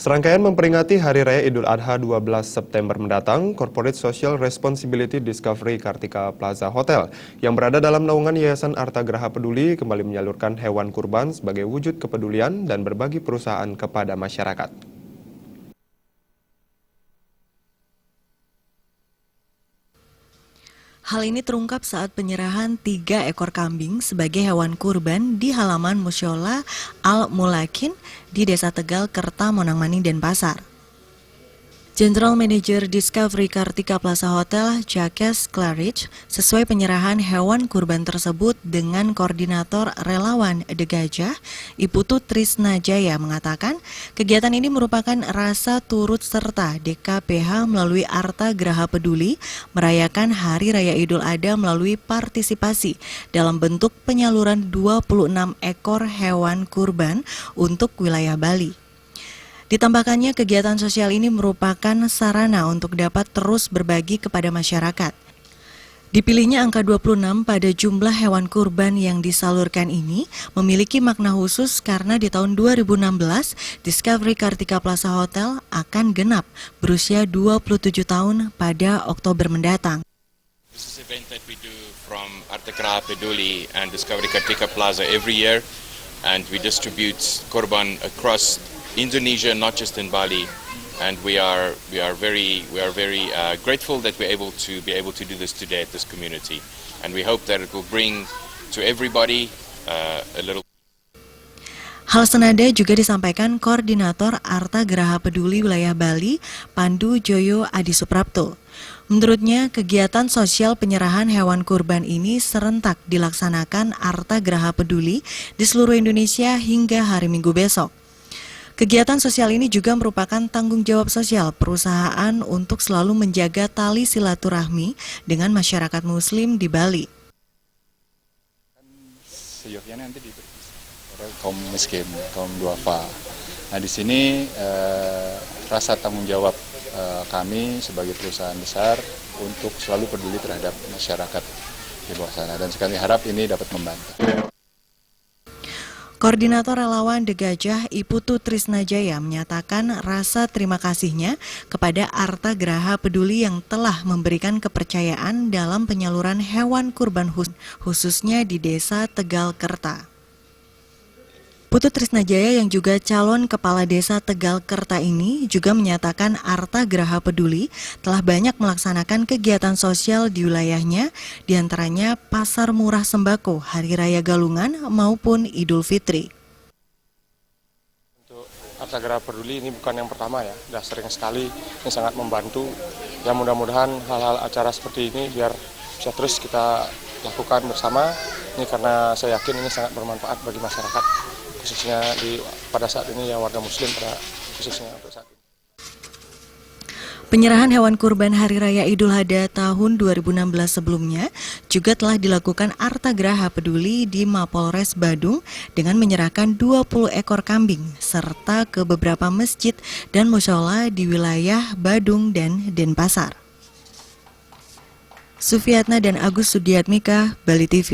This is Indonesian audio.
Serangkaian memperingati Hari Raya Idul Adha 12 September mendatang, Corporate Social Responsibility Discovery Kartika Plaza Hotel yang berada dalam naungan Yayasan Arta Graha Peduli kembali menyalurkan hewan kurban sebagai wujud kepedulian dan berbagi perusahaan kepada masyarakat. Hal ini terungkap saat penyerahan 3 ekor kambing sebagai hewan kurban di halaman Musyola Al-Mulakin di Desa Tegal, Kerta, Monang Maning, Denpasar. General Manager Discovery Kartika Plaza Hotel, Jacques Claridge, sesuai penyerahan hewan kurban tersebut dengan Koordinator Relawan The Gajah, Iputu Trisna Jaya mengatakan, kegiatan ini merupakan rasa turut serta DKPH melalui Arta Graha Peduli merayakan Hari Raya Idul Adha melalui partisipasi dalam bentuk penyaluran 26 ekor hewan kurban untuk wilayah Bali. Ditambahkannya, kegiatan sosial ini merupakan sarana untuk dapat terus berbagi kepada masyarakat. Dipilihnya angka 26 pada jumlah hewan kurban yang disalurkan ini memiliki makna khusus karena di tahun 2016, Discovery Kartika Plaza Hotel akan genap berusia 27 tahun pada Oktober mendatang. This is an event that we do from Arta Graha Peduli and Discovery Kartika Plaza every year, and we distribute korban across Indonesia, not just in Bali, and we are very grateful that we're able to do this today at this community, and we hope that it will bring to everybody a little. Hal senada juga disampaikan Koordinator Arta Graha Peduli Wilayah Bali, Pandu Joyo Adi Suprapto. Menurutnya, kegiatan sosial penyerahan hewan kurban ini serentak dilaksanakan Arta Graha Peduli di seluruh Indonesia hingga hari Minggu besok. Kegiatan sosial ini juga merupakan tanggung jawab sosial perusahaan untuk selalu menjaga tali silaturahmi dengan masyarakat Muslim di Bali. Seyogyanya nanti diberi kaum miskin, kaum duafa. Nah, di sini rasa tanggung jawab kami sebagai perusahaan besar untuk selalu peduli terhadap masyarakat di bawah sana, dan sekali harap ini dapat membantu. Koordinator Relawan The Gajah, Iputu Trisna Jaya menyatakan rasa terima kasihnya kepada Arta Graha Peduli yang telah memberikan kepercayaan dalam penyaluran hewan kurban khususnya di Desa Tegal, Kerta. Putu Trisna Jaya yang juga calon Kepala Desa Tegal, Kerta ini juga menyatakan Arta Graha Peduli telah banyak melaksanakan kegiatan sosial di wilayahnya, diantaranya Pasar Murah Sembako, Hari Raya Galungan maupun Idul Fitri. Untuk Arta Graha Peduli ini bukan yang pertama ya, sudah sering sekali, ini sangat membantu. Ya mudah-mudahan hal-hal acara seperti ini biar bisa terus kita lakukan bersama. Ini karena saya yakin ini sangat bermanfaat bagi masyarakat, khususnya pada saat ini ya warga Muslim khususnya untuk saat ini. Penyerahan hewan kurban Hari Raya Idul Adha tahun 2016 sebelumnya juga telah dilakukan Arta Graha Peduli di Mapolres Badung dengan menyerahkan 20 ekor kambing serta ke beberapa masjid dan mushola di wilayah Badung dan Denpasar. Sufiatna dan Agus Sudiatmika, Bali TV.